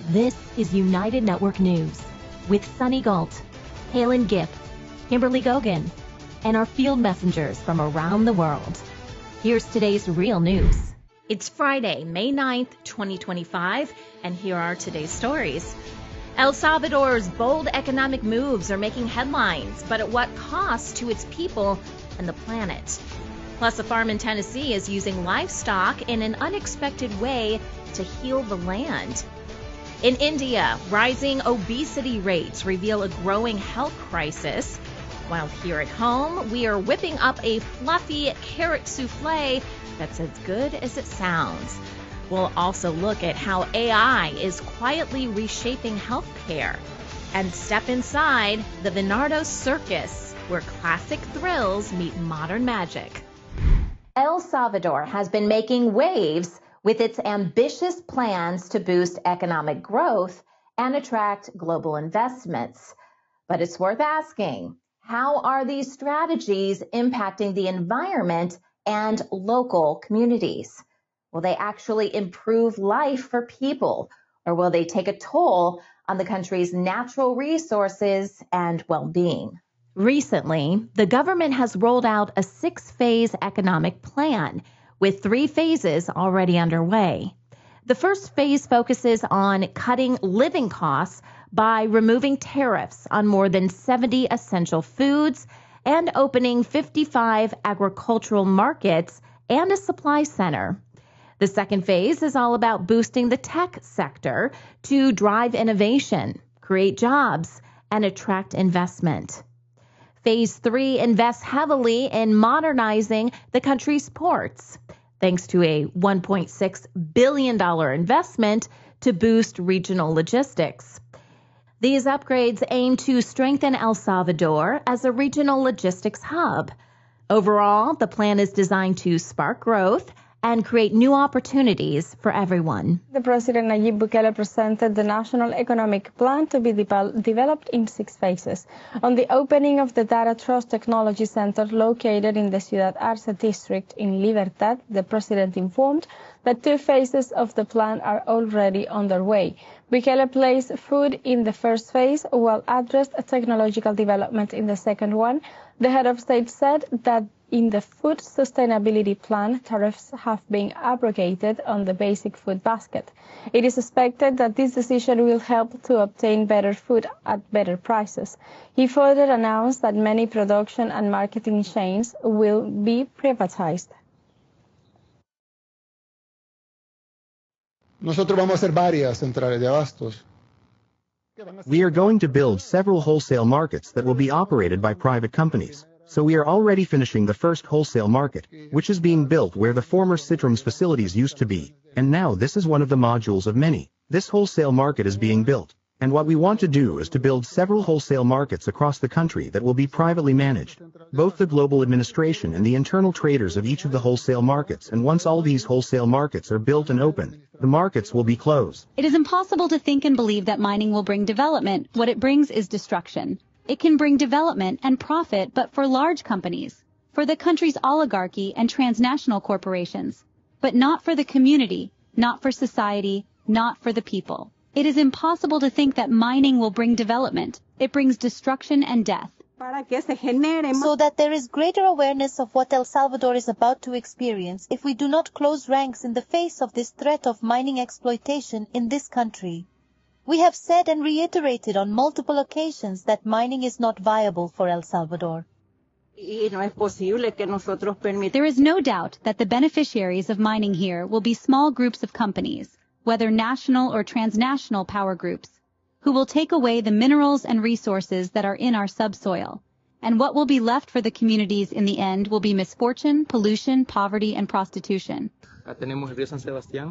This is United Network News with Sunny Galt, Calen Gipp, Kimberly Gogan, and our field messengers from around the world. Here's today's real news. It's Friday, May 9th, 2025, and here are today's stories. El Salvador's bold economic moves are making headlines, but at what cost to its people and the planet? Plus, a farm in Tennessee is using livestock in an unexpected way to heal the land. In India, rising obesity rates reveal a growing health crisis. While here at home, we are whipping up a fluffy carrot souffle that's as good as it sounds. We'll also look at how AI is quietly reshaping healthcare and step inside the Venardo Circus, where classic thrills meet modern magic. El Salvador has been making waves with its ambitious plans to boost economic growth and attract global investments. But it's worth asking, how are these strategies impacting the environment and local communities? Will they actually improve life for people, or will they take a toll on the country's natural resources and well-being? Recently, the government has rolled out a 6-phase economic plan with 3 phases already underway. The first phase focuses on cutting living costs by removing tariffs on more than 70 essential foods and opening 55 agricultural markets and a supply center. The second phase is all about boosting the tech sector to drive innovation, create jobs, and attract investment. Phase 3 invests heavily in modernizing the country's ports, thanks to a $1.6 billion investment to boost regional logistics. These upgrades aim to strengthen El Salvador as a regional logistics hub. Overall, the plan is designed to spark growth and create new opportunities for everyone. The President Nayib Bukele presented the National Economic Plan to be developed in 6 phases. On the opening of the Data Trust Technology Center located in the Ciudad Arce district in Libertad, the President informed that 2 phases of the plan are already underway. Bukele placed food in the first phase while addressed technological development in the second one. The head of state said that in the food sustainability plan, tariffs have been abrogated on the basic food basket. It is expected that this decision will help to obtain better food at better prices. He further announced that many production and marketing chains will be privatized. Nosotros vamos a hacer varias centrales de abastos. We are going to build several wholesale markets that will be operated by private companies. So we are already finishing the first wholesale market, which is being built where the former Citrum's facilities used to be, and now this is one of the modules of many. This wholesale market is being built, and what we want to do is to build several wholesale markets across the country that will be privately managed, both the global administration and the internal traders of each of the wholesale markets, and once all these wholesale markets are built and open, the markets will be closed. It is impossible to think and believe that mining will bring development. What it brings is destruction. It can bring development and profit, but for large companies, for the country's oligarchy and transnational corporations, but not for the community, not for society, not for the people. It is impossible to think that mining will bring development. It brings destruction and death. So that there is greater awareness of what El Salvador is about to experience if we do not close ranks in the face of this threat of mining exploitation in this country. We have said and reiterated on multiple occasions that mining is not viable for El Salvador. There is no doubt that the beneficiaries of mining here will be small groups of companies, whether national or transnational power groups, who will take away the minerals and resources that are in our subsoil. And what will be left for the communities in the end will be misfortune, pollution, poverty, and prostitution.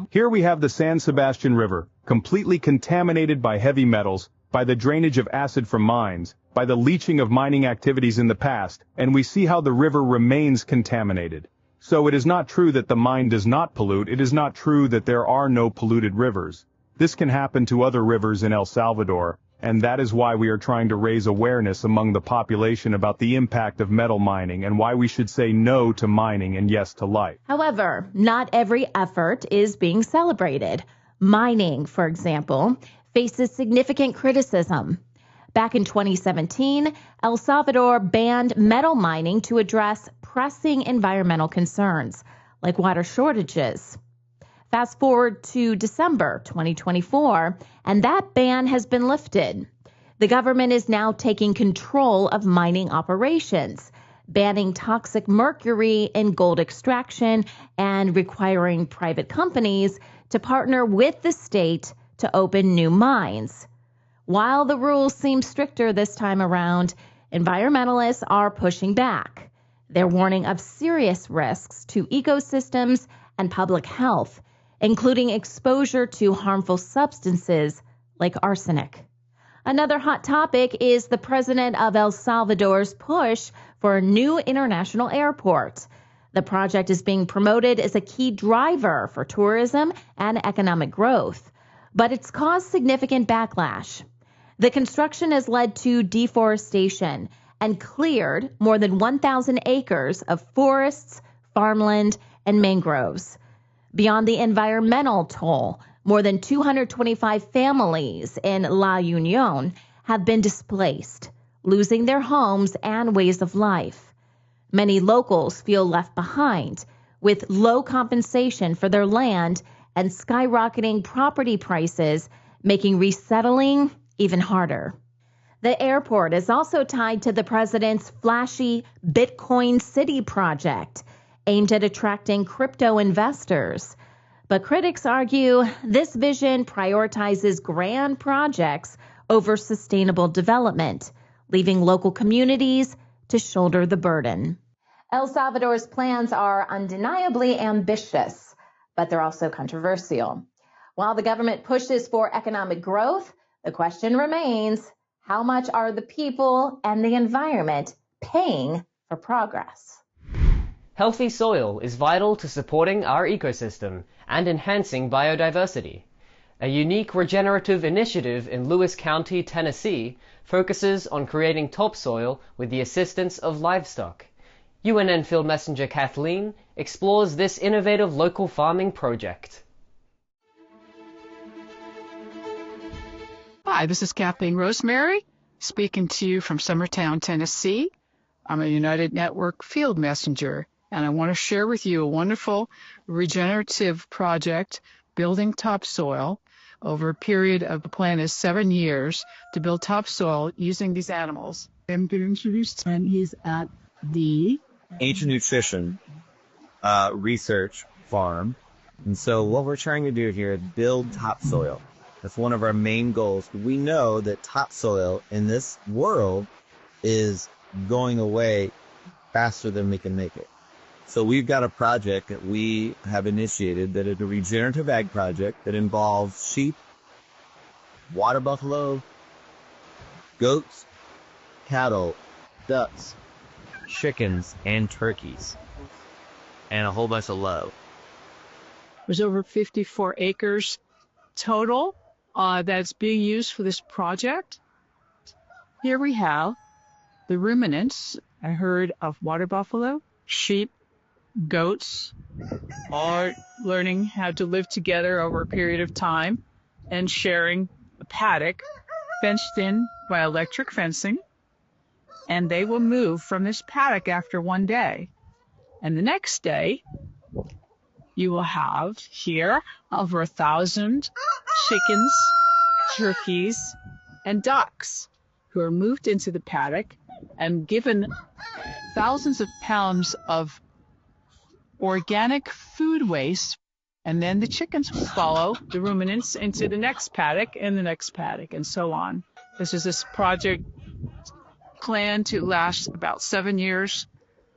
Here we have the San Sebastian River, completely contaminated by heavy metals, by the drainage of acid from mines, by the leaching of mining activities in the past, and we see how the river remains contaminated. So it is not true that the mine does not pollute, it is not true that there are no polluted rivers. This can happen to other rivers in El Salvador, and that is why we are trying to raise awareness among the population about the impact of metal mining and why we should say no to mining and yes to life. However, not every effort is being celebrated. Mining, for example, faces significant criticism. Back in 2017, El Salvador banned metal mining to address pressing environmental concerns, like water shortages. Fast forward to December 2024, and that ban has been lifted. The government is now taking control of mining operations, banning toxic mercury in gold extraction and requiring private companies to partner with the state to open new mines. While the rules seem stricter this time around, environmentalists are pushing back. They're warning of serious risks to ecosystems and public health, including exposure to harmful substances like arsenic. Another hot topic is the president of El Salvador's push for a new international airport. The project is being promoted as a key driver for tourism and economic growth, but it's caused significant backlash. The construction has led to deforestation and cleared more than 1,000 acres of forests, farmland, and mangroves. Beyond the environmental toll, more than 225 families in La Union have been displaced, losing their homes and ways of life. Many locals feel left behind, with low compensation for their land and skyrocketing property prices, making resettling even harder. The airport is also tied to the president's flashy Bitcoin City project, aimed at attracting crypto investors. But critics argue this vision prioritizes grand projects over sustainable development, leaving local communities to shoulder the burden. El Salvador's plans are undeniably ambitious, but they're also controversial. While the government pushes for economic growth, the question remains, how much are the people and the environment paying for progress? Healthy soil is vital to supporting our ecosystem and enhancing biodiversity. A unique regenerative initiative in Lewis County, Tennessee, focuses on creating topsoil with the assistance of livestock. UNN Field Messenger Kathleen explores this innovative local farming project. Hi, this is Kathleen Rosemary, speaking to you from Summertown, Tennessee. I'm a United Network Field Messenger, and I want to share with you a wonderful regenerative project, building topsoil, over a period of the plan is 7 years to build topsoil using these animals. I'm going to introduce him. He's at the Ancient Nutrition Research Farm. And so what we're trying to do here is build topsoil. That's one of our main goals. We know that topsoil in this world is going away faster than we can make it. So we've got a project that we have initiated that is a regenerative ag project that involves sheep, water buffalo, goats, cattle, ducks, chickens, and turkeys, and a whole bunch of low. There's over 54 acres total that's being used for this project. Here we have the ruminants, a herd of water buffalo, sheep, goats, all learning how to live together over a period of time and sharing a paddock fenced in by electric fencing. And they will move from this paddock after one day. And the next day, you will have here over 1,000 chickens, turkeys, and ducks who are moved into the paddock and given thousands of pounds of organic food waste. And then the chickens will follow the ruminants into the next paddock and the next paddock and so on. This project planned to last about 7 years.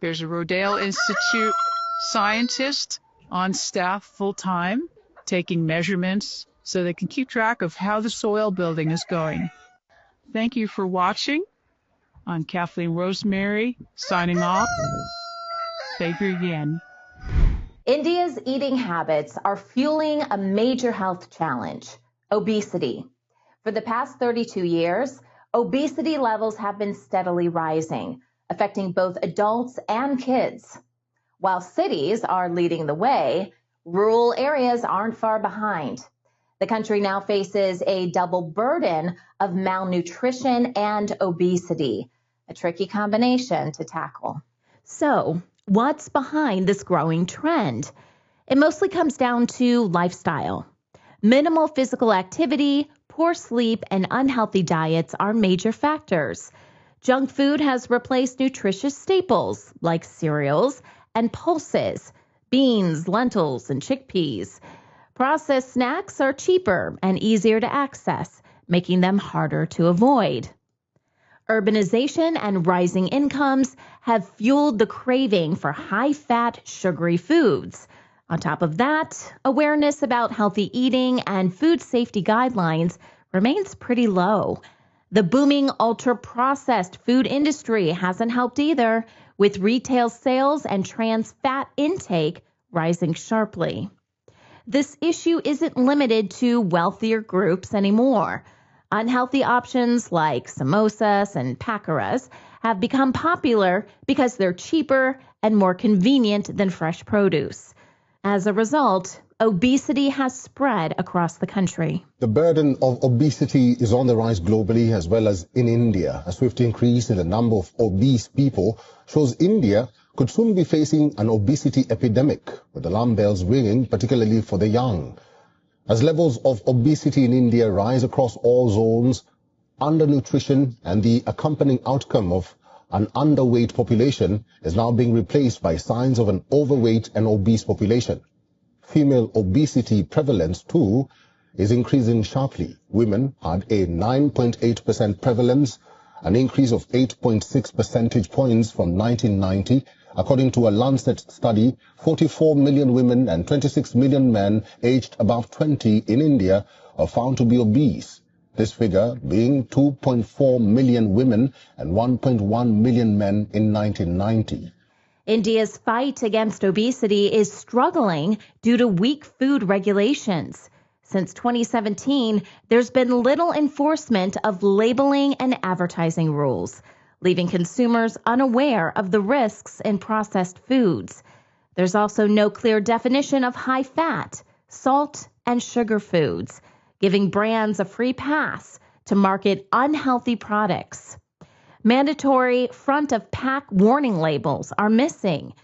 There's a Rodale Institute scientist on staff full-time taking measurements so they can keep track of how the soil building is going. Thank you for watching. I'm Kathleen Rosemary, signing off. Thank you again. India's eating habits are fueling a major health challenge, obesity. For the past 32 years, obesity levels have been steadily rising, affecting both adults and kids. While cities are leading the way, rural areas aren't far behind. The country now faces a double burden of malnutrition and obesity, a tricky combination to tackle. So, what's behind this growing trend? It mostly comes down to lifestyle. Minimal physical activity, poor sleep, and unhealthy diets are major factors. Junk food has replaced nutritious staples like cereals and pulses, beans, lentils, and chickpeas. Processed snacks are cheaper and easier to access, making them harder to avoid. Urbanization and rising incomes have fueled the craving for high-fat, sugary foods. On top of that, awareness about healthy eating and food safety guidelines remains pretty low. The booming ultra-processed food industry hasn't helped either, with retail sales and trans fat intake rising sharply. This issue isn't limited to wealthier groups anymore. Unhealthy options like samosas and pakoras have become popular because they're cheaper and more convenient than fresh produce. As a result, obesity has spread across the country. The burden of obesity is on the rise globally as well as in India. A swift increase in the number of obese people shows India could soon be facing an obesity epidemic, with alarm bells ringing, particularly for the young. As levels of obesity in India rise across all zones, undernutrition and the accompanying outcome of an underweight population is now being replaced by signs of an overweight and obese population. Female obesity prevalence, too, is increasing sharply. Women had a 9.8% prevalence, an increase of 8.6 percentage points from 1990. According to a Lancet study, 44 million women and 26 million men aged above 20 in India are found to be obese. This figure being 2.4 million women and 1.1 million men in 1990. India's fight against obesity is struggling due to weak food regulations. Since 2017, there's been little enforcement of labeling and advertising rules, leaving consumers unaware of the risks in processed foods. There's also no clear definition of high fat, salt, and sugar foods, giving brands a free pass to market unhealthy products. Mandatory front-of-pack warning labels are missing,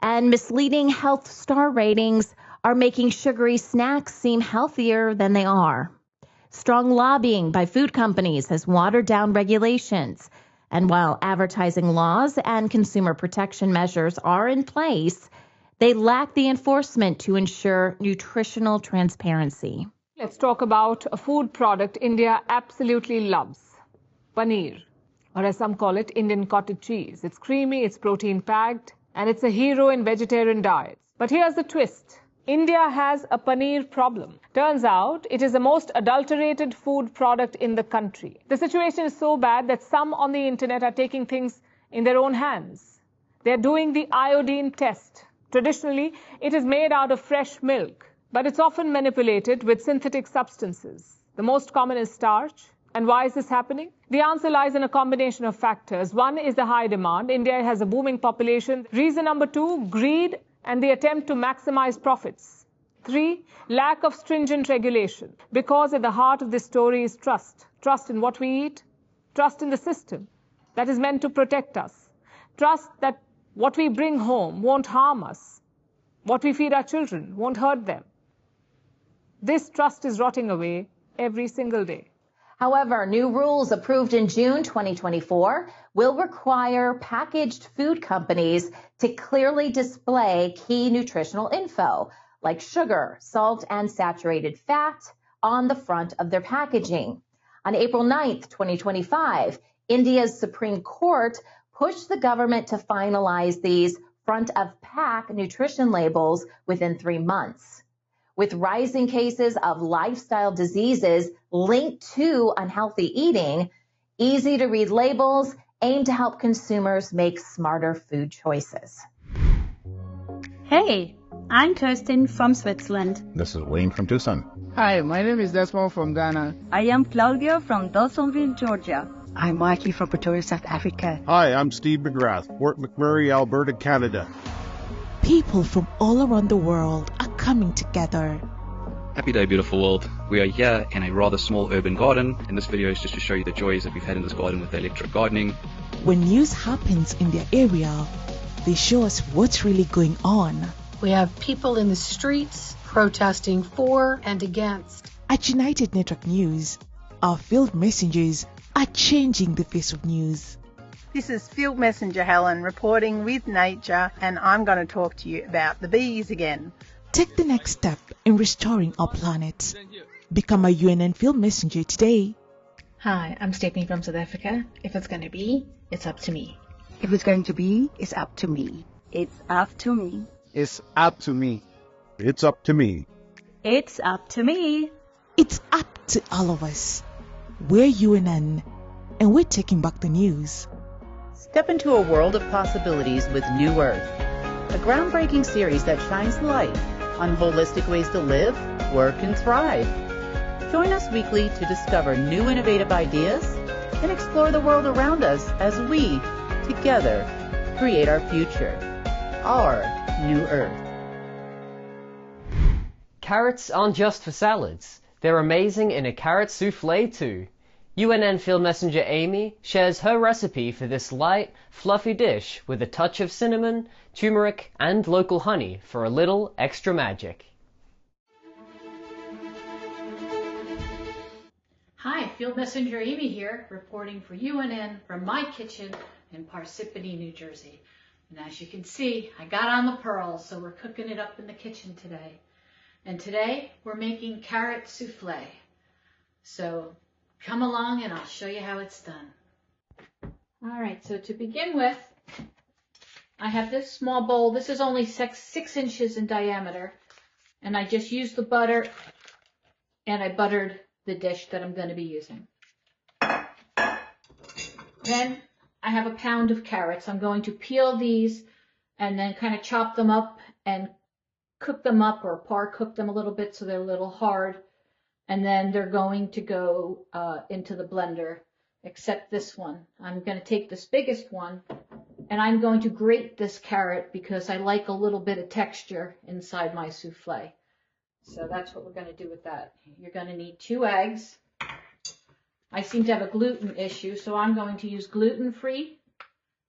and misleading health star ratings are making sugary snacks seem healthier than they are. Strong lobbying by food companies has watered down regulations, and while advertising laws and consumer protection measures are in place, they lack the enforcement to ensure nutritional transparency. Let's talk about a food product India absolutely loves, paneer, or as some call it, Indian cottage cheese. It's creamy, it's protein-packed, and it's a hero in vegetarian diets. But here's the twist. India has a paneer problem. Turns out it is the most adulterated food product in the country. The situation is so bad that some on the internet are taking things in their own hands. They're doing the iodine test. Traditionally, it is made out of fresh milk, but it's often manipulated with synthetic substances. The most common is starch. And why is this happening? The answer lies in a combination of factors. One is the high demand. India has a booming population. Reason number two, greed and the attempt to maximize profits. 3, lack of stringent regulation. Because at the heart of this story is trust. Trust in what we eat. Trust in the system that is meant to protect us. Trust that what we bring home won't harm us. What we feed our children won't hurt them. This trust is rotting away every single day. However, new rules approved in June 2024 will require packaged food companies to clearly display key nutritional info, like sugar, salt, and saturated fat, on the front of their packaging. On April 9th, 2025, India's Supreme Court pushed the government to finalize these front-of-pack nutrition labels within 3 months. With rising cases of lifestyle diseases linked to unhealthy eating, easy-to-read labels aim to help consumers make smarter food choices. Hey, I'm Kirsten from Switzerland. This is Wayne from Tucson. Hi, my name is Desmond from Ghana. I am Claudia from Dawsonville, Georgia. I'm Mikey from Pretoria, South Africa. Hi, I'm Steve McGrath, Fort McMurray, Alberta, Canada. People from all around the world are coming together. Happy day, beautiful world. We are here in a rather small urban garden, and this video is just to show you the joys that we've had in this garden with the electric gardening. When news happens in their area, they show us what's really going on. We have people in the streets protesting for and against. At United Network News, our field messengers are changing the face of news. This is Field Messenger Helen reporting with Nature, and I'm going to talk to you about the bees again. Take the next step in restoring our planet. Become a UNN Field Messenger today. Hi, I'm Stephanie from South Africa. If it's going to be, it's up to me. If it's going to be, it's up to me. It's up to me. It's up to me. It's up to me. It's up to me. It's up to all of us. We're UNN, and we're taking back the news. Step into a world of possibilities with New Earth, a groundbreaking series that shines light on holistic ways to live, work, and thrive. Join us weekly to discover new innovative ideas and explore the world around us as we, together, create our future, our New Earth. Carrots aren't just for salads. They're amazing in a carrot souffle too. UNN Field Messenger Amy shares her recipe for this light, fluffy dish with a touch of cinnamon, turmeric, and local honey for a little extra magic. Hi, Field Messenger Amy here, reporting for UNN from my kitchen in Parsippany, New Jersey. And as you can see, I got on the pearls, so we're cooking it up in the kitchen today. And today, we're making carrot souffle. So come along and I'll show you how it's done. All right, so to begin with, I have this small bowl. This is only 6 inches in diameter. And I just used the butter and I buttered the dish that I'm going to be using. Then I have a pound of carrots. I'm going to peel these and then kind of chop them up and cook them up or par cook them a little bit so they're a little hard. And then they're going to go into the blender, except this one. I'm going to take this biggest one and I'm going to grate this carrot because I like a little bit of texture inside my souffle. So that's what we're going to do with that. You're going to need 2 eggs. I seem to have a gluten issue, so I'm going to use gluten-free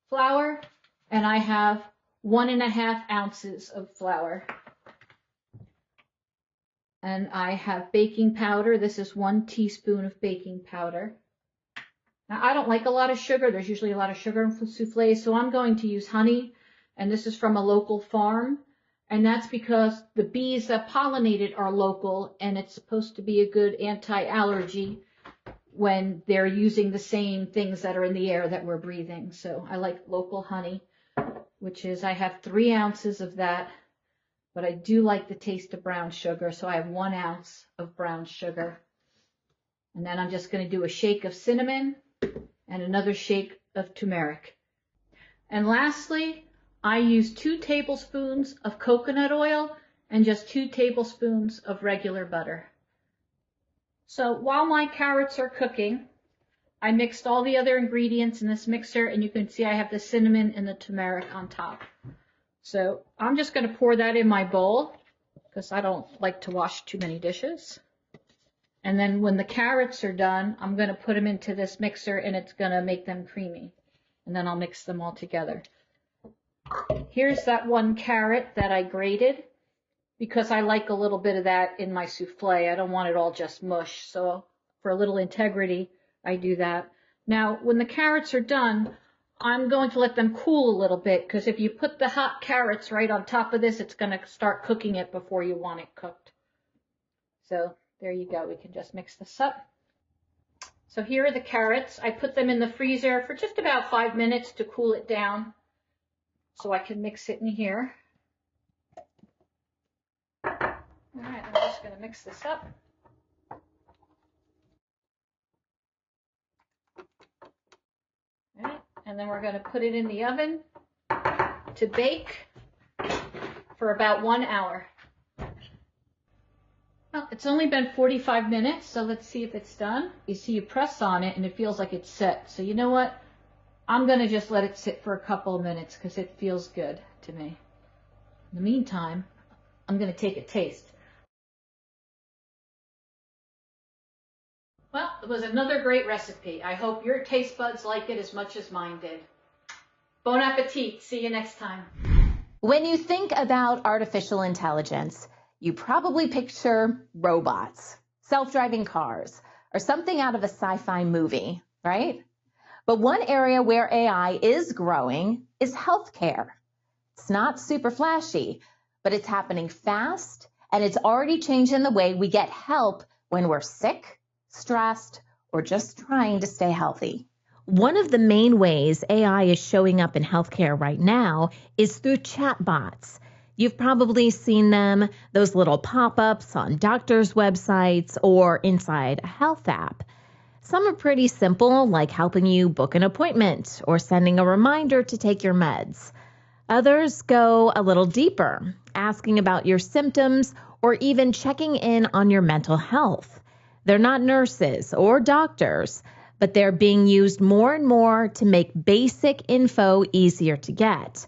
flour, and I have 1½ ounces of flour. And I have baking powder. This is 1 teaspoon of baking powder. Now, I don't like a lot of sugar. There's usually a lot of sugar in soufflés, so I'm going to use honey, and this is from a local farm. And that's because the bees that pollinate it are local, and it's supposed to be a good anti-allergy when they're using the same things that are in the air that we're breathing. So I like local honey, which is, I have 3 ounces of that, but I do like the taste of brown sugar, so I have 1 ounce of brown sugar. And then I'm just going to do a shake of cinnamon and another shake of turmeric. And lastly, I use 2 tablespoons of coconut oil and just 2 tablespoons of regular butter. So while my carrots are cooking, I mixed all the other ingredients in this mixer, and you can see I have the cinnamon and the turmeric on top. So I'm just going to pour that in my bowl because I don't like to wash too many dishes. And then when the carrots are done, I'm going to put them into this mixer and it's going to make them creamy. And then I'll mix them all together. Here's that 1 carrot that I grated because I like a little bit of that in my souffle. I don't want it all just mush. So for a little integrity, I do that. Now, when the carrots are done, I'm going to let them cool a little bit because if you put the hot carrots right on top of this, it's going to start cooking it before you want it cooked. So there you go. We can just mix this up. So here are the carrots. I put them in the freezer for just about 5 minutes to cool it down so I can mix it in here. All right, I'm just going to mix this up. All right, and then we're going to put it in the oven to bake for about 1 hour. Well, it's only been 45 minutes, so let's see if it's done. You see you press on it and it feels like it's set. So you know what? I'm going to just let it sit for a couple of minutes because it feels good to me. In the meantime, I'm going to take a taste. Well, it was another great recipe. I hope your taste buds like it as much as mine did. Bon appetit. See you next time. When you think about artificial intelligence, you probably picture robots, self-driving cars, or something out of a sci-fi movie, right? But one area where AI is growing is healthcare. It's not super flashy, but it's happening fast, and it's already changing the way we get help when we're sick, stressed, or just trying to stay healthy. One of the main ways AI is showing up in healthcare right now is through chatbots. You've probably seen them, those little pop-ups on doctors' websites or inside a health app. Some are pretty simple, like helping you book an appointment or sending a reminder to take your meds. Others go a little deeper, asking about your symptoms or even checking in on your mental health. They're not nurses or doctors, but they're being used more and more to make basic info easier to get.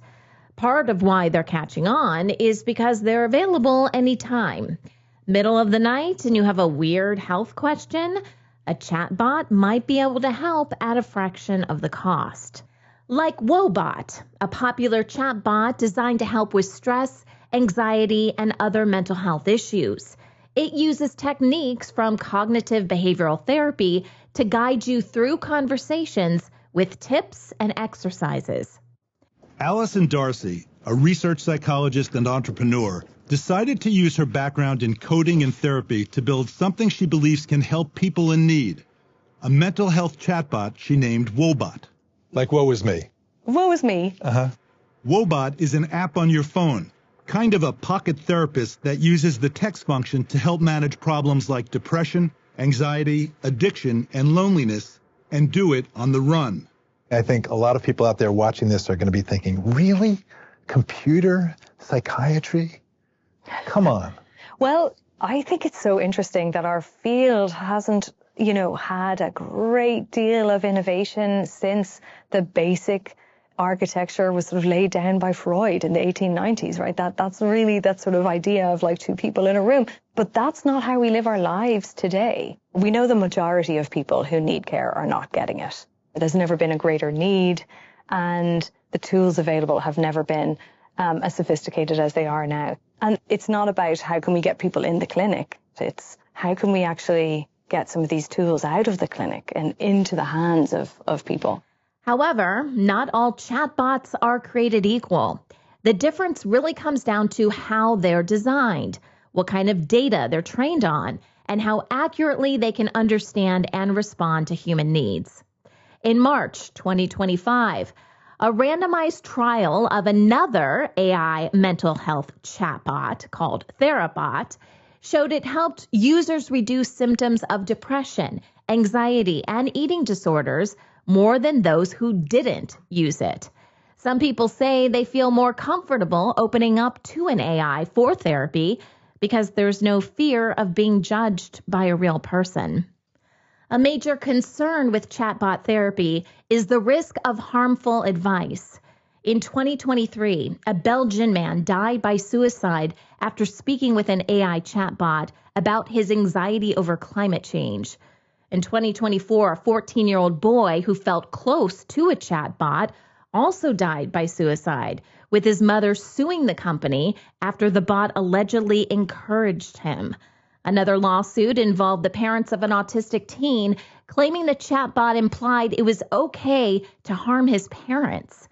Part of why they're catching on is because they're available anytime. Middle of the night and you have a weird health question, a chatbot might be able to help at a fraction of the cost. Like Wobot, a popular chatbot designed to help with stress, anxiety, and other mental health issues. It uses techniques from cognitive behavioral therapy to guide you through conversations with tips and exercises. Allison Darcy, a research psychologist and entrepreneur, decided to use her background in coding and therapy to build something she believes can help people in need. A mental health chatbot she named Wobot. Like Woe Is Me. Woe Is Me. Wobot is an app on your phone, kind of a pocket therapist that uses the text function to help manage problems like depression, anxiety, addiction, and loneliness, and do it on the run. I think a lot of people out there watching this are going to be thinking, really? Computer psychiatry? Come on. Well, I think it's so interesting that our field hasn't, had a great deal of innovation since the basic architecture was sort of laid down by Freud in the 1890s, right? That's really that sort of idea of like two people in a room. But that's not how we live our lives today. We know the majority of people who need care are not getting it. There's never been a greater need, and the tools available have never been as sophisticated as they are now. And it's not about how can we get people in the clinic. It's how can we actually get some of these tools out of the clinic and into the hands of people. However, not all chatbots are created equal. The difference really comes down to how they're designed, what kind of data they're trained on, and how accurately they can understand and respond to human needs. In March 2025, a randomized trial of another AI mental health chatbot called Therabot showed it helped users reduce symptoms of depression, anxiety, and eating disorders more than those who didn't use it. Some people say they feel more comfortable opening up to an AI for therapy because there's no fear of being judged by a real person. A major concern with chatbot therapy is the risk of harmful advice. In 2023, a Belgian man died by suicide after speaking with an AI chatbot about his anxiety over climate change. In 2024, a 14-year-old boy who felt close to a chatbot also died by suicide, with his mother suing the company after the bot allegedly encouraged him. Another lawsuit involved the parents of an autistic teen claiming the chatbot implied it was okay to harm his parents.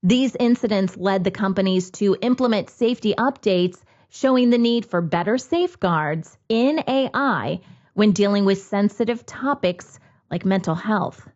These incidents led the companies to implement safety updates showing the need for better safeguards in AI when dealing with sensitive topics like mental health.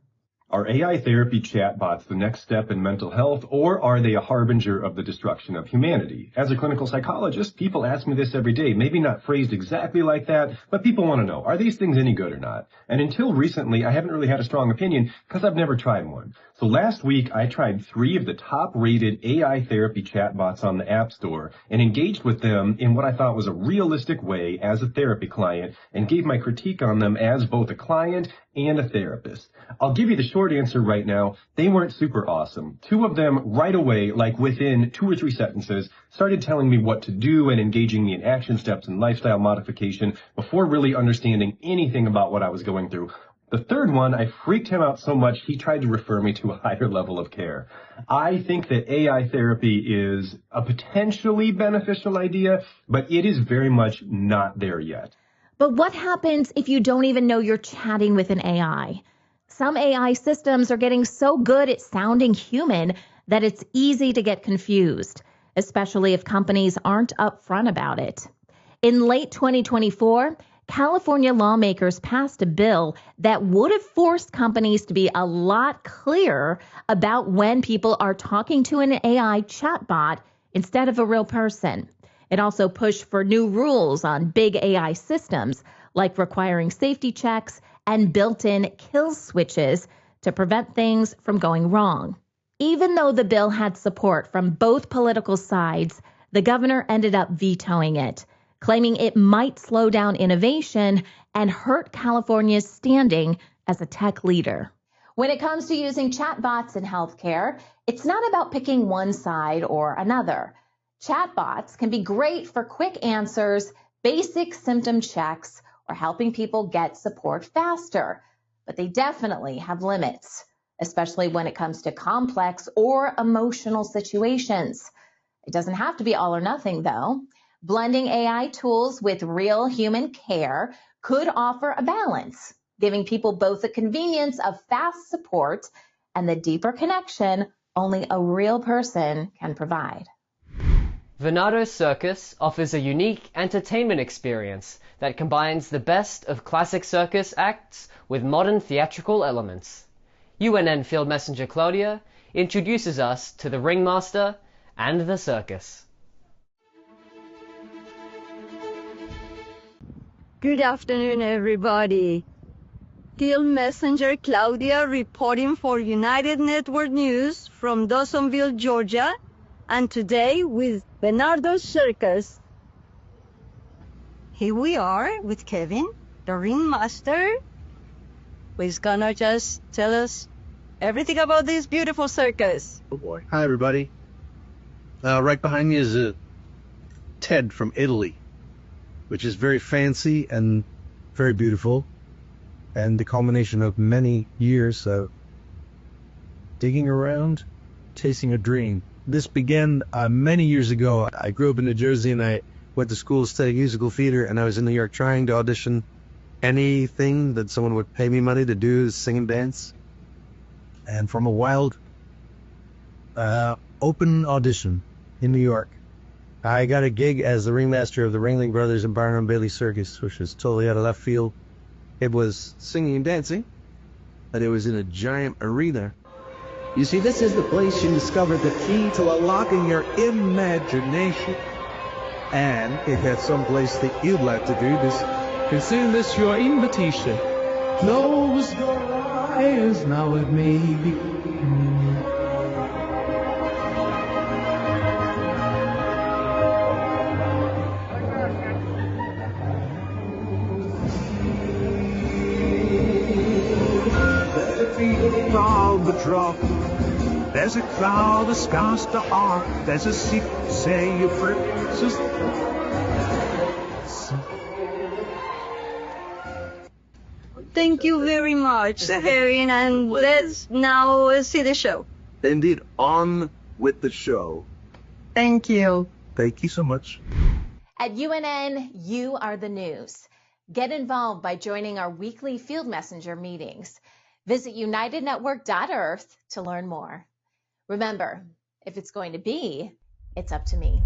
Are AI therapy chatbots the next step in mental health, or are they a harbinger of the destruction of humanity? As a clinical psychologist, people ask me this every day, maybe not phrased exactly like that, but people want to know, are these things any good or not? And until recently, I haven't really had a strong opinion because I've never tried one. So last week, I tried 3 of the top-rated AI therapy chatbots on the App Store and engaged with them in what I thought was a realistic way as a therapy client and gave my critique on them as both a client and a therapist. I'll give you the short answer right now. They weren't super awesome. 2 of them right away, like within 2 or 3 sentences, started telling me what to do and engaging me in action steps and lifestyle modification before really understanding anything about what I was going through. The third one, I freaked him out so much he tried to refer me to a higher level of care. I think that AI therapy is a potentially beneficial idea, but it is very much not there yet. But what happens if you don't even know you're chatting with an AI? Some AI systems are getting so good at sounding human that it's easy to get confused, especially if companies aren't upfront about it. In late 2024, California lawmakers passed a bill that would have forced companies to be a lot clearer about when people are talking to an AI chatbot instead of a real person. It also pushed for new rules on big AI systems, like requiring safety checks and built-in kill switches to prevent things from going wrong. Even though the bill had support from both political sides, the governor ended up vetoing it, claiming it might slow down innovation and hurt California's standing as a tech leader. When it comes to using chatbots in healthcare, it's not about picking one side or another. Chatbots can be great for quick answers, basic symptom checks, or helping people get support faster, but they definitely have limits, especially when it comes to complex or emotional situations. It doesn't have to be all or nothing, though. Blending AI tools with real human care could offer a balance, giving people both the convenience of fast support and the deeper connection only a real person can provide. Venardo Circus offers a unique entertainment experience that combines the best of classic circus acts with modern theatrical elements. UNN Field Messenger Claudia introduces us to the ringmaster and the circus. Good afternoon, everybody. Field Messenger Claudia reporting for United Network News from Dawsonville, Georgia, and today with Venardo Circus. Here we are with Kevin, the ringmaster, who is gonna just tell us everything about this beautiful circus. Oh boy. Hi, everybody. Right behind me is Ted from Italy, which is very fancy and very beautiful, and the culmination of many years of digging around, chasing a dream. This began many years ago. I grew up in New Jersey, and I went to school studying musical theater, and I was in New York trying to audition anything that someone would pay me money to do, sing and dance. And from a wild open audition in New York, I got a gig as the ringmaster of the Ringling Brothers and Barnum Bailey Circus, which was totally out of left field. It was singing and dancing, and it was in a giant arena. You see, this is the place you discover the key to unlocking your imagination. And if that's someplace that you'd like to do this, consider this your invitation. Close your eyes, now it may be. There's a cloud that scars the heart. There's a secret, say your prayers. Thank you very much, Erin, and let's now see the show. Indeed, on with the show. Thank you. Thank you so much. At UNN, you are the news. Get involved by joining our weekly Field Messenger meetings. Visit unitednetwork.earth to learn more. Remember, if it's going to be, it's up to me.